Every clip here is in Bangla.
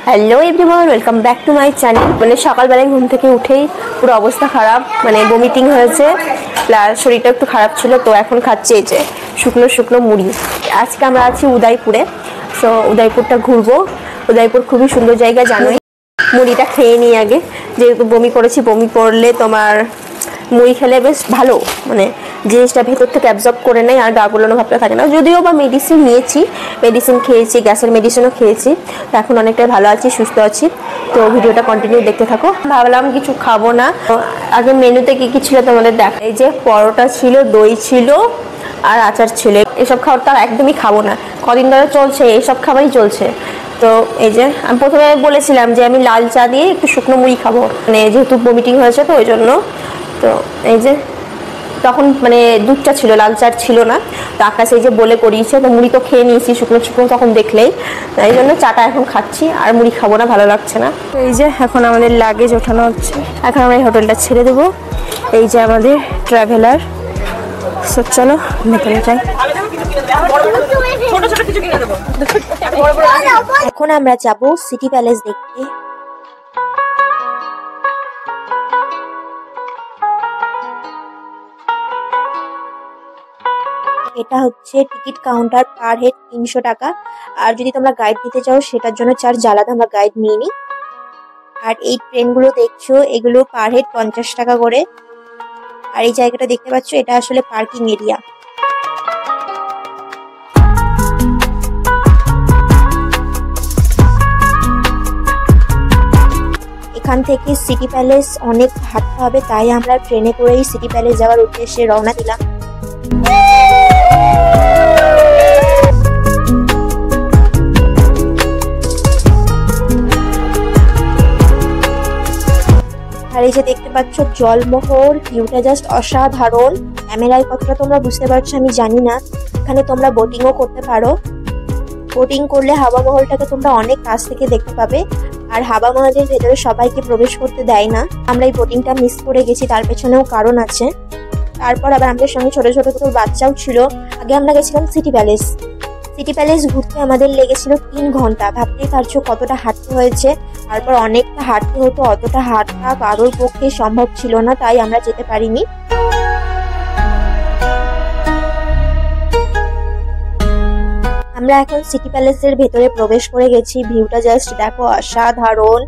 Hello everyone, welcome back to my channel. মানে সকালবেলায় ঘুম থেকে উঠেই পুরো অবস্থা খারাপ, মানে বমিটিং হয়েছে, প্লাস শরীরটা একটু খারাপ ছিল। তো এখন খাচ্ছি এই যে শুকনো শুকনো মুড়ি। আজকে আমরা আছি উদয়পুরে, সো উদয়পুরটা ঘুরবো। উদয়পুর খুবই সুন্দর জায়গা, জানোই। মুড়িটা খেয়ে নিই আগে, যেহেতু বমি করেছি। বমি করলে তোমার মুড়ি খেলে বেশ ভালো, মানে জিনিসটা ভেতর থেকে অ্যাবজর্ব করে নেয় আর গা গুলোনো ভাবটা থাকে না। যদিও বা মেডিসিন নিয়েছি, মেডিসিন খেয়েছি, গ্যাসের মেডিসিনও খেয়েছি, তো এখন অনেকটাই ভালো আছি, সুস্থ আছি। তো ভিডিওটা কন্টিনিউ দেখতে থাকো। ভাবলাম কিছু খাবো না, আগে মেনুতে কী কী ছিল তোমাদের দেখা। এই যে পরোটা ছিল, দই ছিল আর আচার ছিল। এসব খাবার তো আর একদমই খাবো না, কদিন ধরে চলছে এইসব খাবারই চলছে। তো এই যে আমি প্রথমে বলেছিলাম যে আমি লাল চা দিয়ে একটু শুকনো মুড়ি খাবো, মানে যেহেতু ভমিটিং হয়েছে তো ওই জন্য। তো এই যে তখন মানে দুধটা ছিল, লাল চা ছিল না। তো আকাশ এই যে বলে করিয়েছে, তো মুড়ি তো খেয়ে নিয়েছি শুকনো শুকনো তখন দেখলেই, এই জন্য চাটা এখন খাচ্ছি, আর মুড়ি খাবো না, ভালো লাগছে না। তো এই যে এখন আমাদের লাগেজ ওঠানো হচ্ছে, এখন আমরা এই হোটেলটা ছেড়ে দেবো। এই যে আমাদের ট্রাভেলার, সব চলো ভেতরে যাই। এখন আমরা যাব সিটি প্যালেস দেখতে। এটা হচ্ছে টিকিট কাউন্টার, পার হেড 300 টাকা। আর যদি তোমরা গাইড নিতে চাও সেটার জন্য চার্জ আলাদা, আমরা গাইড নিয়ে নিই। আর এই ট্রেনগুলো দেখছো, এগুলো পার হেড 50 টাকা করে। আর এই জায়গাটা দেখতে পাচ্ছ, এটা আসলে পার্কিং এরিয়া। এখান থেকে সিটি প্যালেস অনেক হাঁটতে হবে, তাই আমরা ট্রেনে করেই সিটি প্যালেস যাওয়ার উদ্দেশ্যে রওনা দিলাম। আর এই যে দেখতে পাচ্ছ জলমহল, ভিউটা জাস্ট অসাধারণ। ক্যামেরায় কতটা তোমরা বুঝতে পারছো আমি জানি না। এখানে তোমরা বোটিংও করতে পারো। বোটিং করলে হাওয়া মহলটাকে তোমরা অনেক কাছ থেকে দেখতে পাবে। আর হাওয়া মহলের ভেতরে সবাইকে প্রবেশ করতে দেয় না, আমরা এই বোটিংটা মিস করে গেছি, তার পেছনেও কারণ আছে। তারপর আবার আমাদের সঙ্গে ছোট ছোট ছোট বাচ্চাও ছিল। আগে আমরা গেছিলাম সিটি প্যালেস। সিটি প্যালেস ঘুরতে আমাদের লেগেছিল 3 ঘন্টা। ভাবতেই পারছো কতটা হাঁটতে হয়েছে। তারপর অনেকটা হাঁটতে হতো, অতটা হাঁটা কারোর পক্ষে সম্ভব ছিল না, তাই আমরা যেতে পারিনি। আমরা এখন সিটি প্যালেসের ভেতরে প্রবেশ করে গেছি। ভিউটা জাস্ট দেখো, অসাধারণ।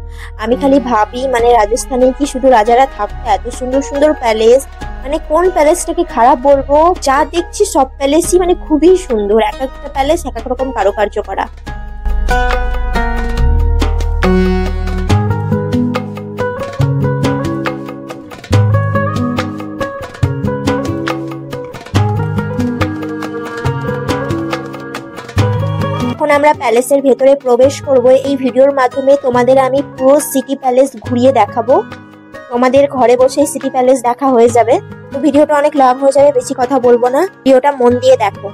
আমি খালি ভাবি, মানে রাজস্থানে কি শুধু রাজারা থাকতো? এত সুন্দর সুন্দর প্যালেস, মানে কোন প্যালেসটাকে খারাপ বলবো? যা দেখছি সব প্যালেসই মানে খুবই সুন্দর, এক একটা প্যালেস এক এক রকম কারুকার্য করা। এখন আমরা প্যালেসের ভেতরে প্রবেশ করব। এই ভিডিওর মাধ্যমে তোমাদের আমি পুরো সিটি প্যালেস ঘুরিয়ে দেখাবো। তোমাদের ঘরে বসে সিটি প্যালেস দেখা হয়ে যাবে। তো ভিডিওটা অনেক লাভ হয়ে যাবে, বেশি কথা বলবো না, ভিডিওটা মন দিয়ে দেখো।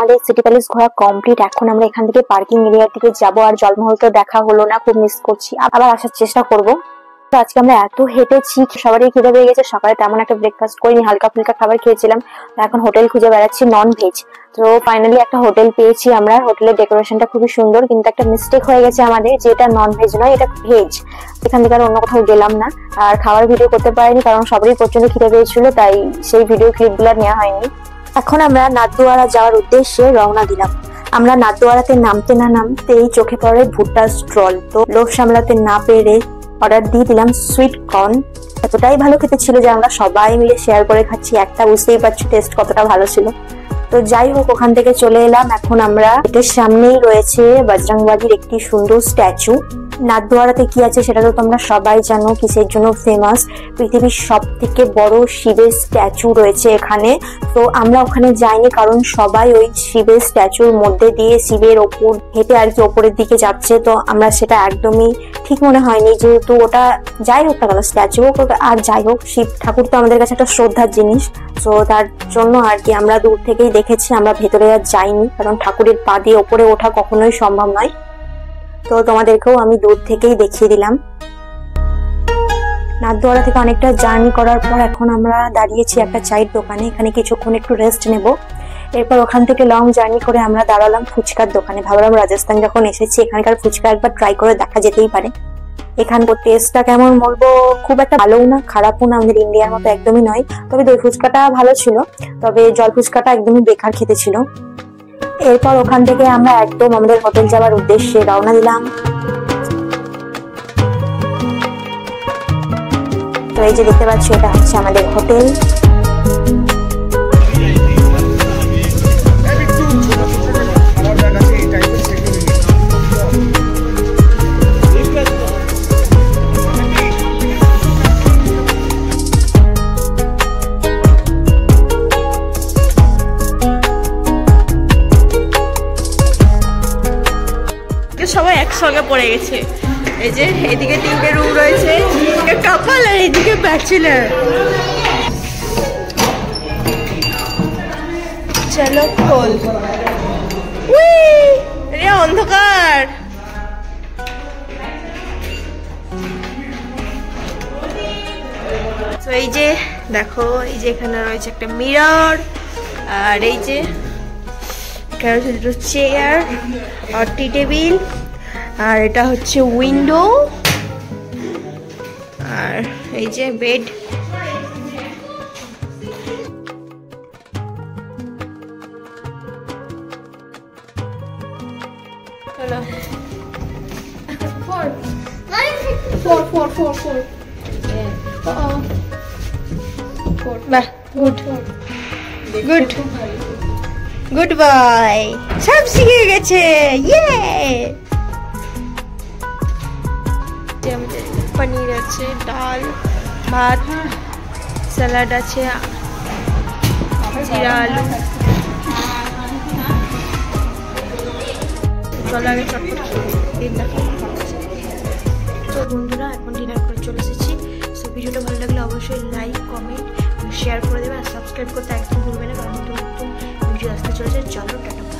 আমাদের সিটি প্যালেস ঘোরা কমপ্লিট। এখন আমরা এখান থেকে পার্কিং এরিয়ার দিকে যাব। আর জলমহল তো দেখা হলো না, খুব মিস করছি, আবার আসার চেষ্টা করব। তো আজকে আমরা এত হেঁটেছি, সবারই খিদে পেয়ে গেছে। সকালে তেমন একটা ব্রেকফাস্ট করিনি, হালকা ফুলকা খাবার খেয়েছিলাম। এখন হোটেল খুঁজে বেড়াচ্ছি নন ভেজ। তো ফাইনালি একটা হোটেল পেয়েছি আমরা। হোটেলের ডেকোরেশনটা খুবই সুন্দর, কিন্তু একটা মিস্টেক হয়ে গেছে আমাদের, যে এটা নন ভেজ নয়, এটা ভেজ। এখান থেকে আর অন্য কোথাও গেলাম না, আর খাবার ভিডিও করতে পারিনি কারণ সবারই প্রচন্ড খিদে পেয়েছিল, তাই সেই ভিডিও ক্লিপগুলো নেওয়া হয়নি। এখন আমরা নাথদুয়ারা যাওয়ার উদ্দেশ্যে রওনা দিলাম। আমরা নাথদুয়ারাতে নামতে না নামতেই চোখে পড়ে ভুট্টার স্টল। তো লোভ সামলাতে না পেরে অর্ডার দিয়ে দিলাম সুইট কর্ন। এতটাই ভালো খেতে ছিল যে আমরা সবাই মিলে শেয়ার করে খাচ্ছি। একটা বুঝতেই পারছি টেস্ট কতটা ভালো ছিল। তো যাই হোক, ওখান থেকে চলে এলাম। এখন আমরা এটার সামনেই রয়েছে বজরংবালির একটি সুন্দর স্ট্যাচু। নাথদুয়ারাতে কি আছে সেটা তো তোমরা সবাই জানো, কিসের জন্য ফেমাস। পৃথিবীর সব থেকে বড় শিবের স্ট্যাচু রয়েছে এখানে। তো আমরা ওখানে যাইনি কারণ সবাই ওই শিবের স্ট্যাচুর মধ্যে দিয়ে শিবের ওপর হেঁটে আর কি ওপরের দিকে যাচ্ছে। তো আমরা সেটা একদমই ঠিক মনে হয়নি, যেহেতু ওটা যাই হোক না কেন স্ট্যাচু হোক আর যাই হোক, শিব ঠাকুর তো আমাদের কাছে একটা শ্রদ্ধার জিনিস। তো তার জন্য আর কি আমরা দূর থেকেই দেখেছি, আমরা ভেতরে আর যাইনি কারণ ঠাকুরের পা দিয়ে ওপরে ওঠা কখনোই সম্ভব নয়। তো তোমাদেরকেও আমি দূর থেকেই দেখিয়ে দিলাম। নাথদুয়ারা থেকে অনেকটা জার্নি করার পর এখন আমরা দাঁড়িয়েছি একটা চায়ের দোকানে। এখানে কিছুক্ষণ একটু রেস্ট নেব। এরপর ওখান থেকে লং জার্নি করে আমরা দাঁড়ালাম ফুচকার দোকানে। ভাবলাম রাজস্থান যখন এসেছি এখানকার ফুচকা একবার ট্রাই করে দেখা যেতেই পারে। এখানকার টেস্টটা কেমন বলবো, খুব একটা ভালোও না খারাপও না, আমাদের ইন্ডিয়ার মতো একদমই নয়। তবে দই ফুচকাটা ভালো ছিল, তবে জল ফুচকাটা একদমই বেকার খেতে ছিল। এরপর ওখান থেকে আমরা একদম আমাদের হোটেল যাওয়ার উদ্দেশ্যে রওনা দিলাম। তো এই যে দেখতে পাচ্ছি এটা হচ্ছে আমাদের হোটেল। সবাই একসঙ্গে পড়ে গেছে। এই যে এদিকে 3টে রুম রয়েছে, এদিকে কাপল আর এদিকে ব্যাচেলার। চলো খোল। রে অন্ধকার। তো এই যে দেখো, এই যে এখানে রয়েছে একটা মিরর, আর এই যে এখানে রয়েছে দুটো চেয়ার আর টি টেবিল, আর এটা হচ্ছে উইন্ডো, আর এই যে বেড। বাহ, গুড গুড গুড বাই, সব শিখে গেছে। ইয়ে, পনির আছে, ডাল, ভাত, স্যালাড আছে, জিরা আলু। চলো আগে চটপট ডিনার। তো বন্ধুরা এখন ডিনার করে চলে এসেছি। সো ভিডিওটা ভালো লাগলে অবশ্যই লাইক, কমেন্ট, শেয়ার করে দেবে, আর সাবস্ক্রাইব করতে একদম ভুলবে না কারণ নতুন নতুন ভিডিও আসতে চলেছে। চলো টাটা।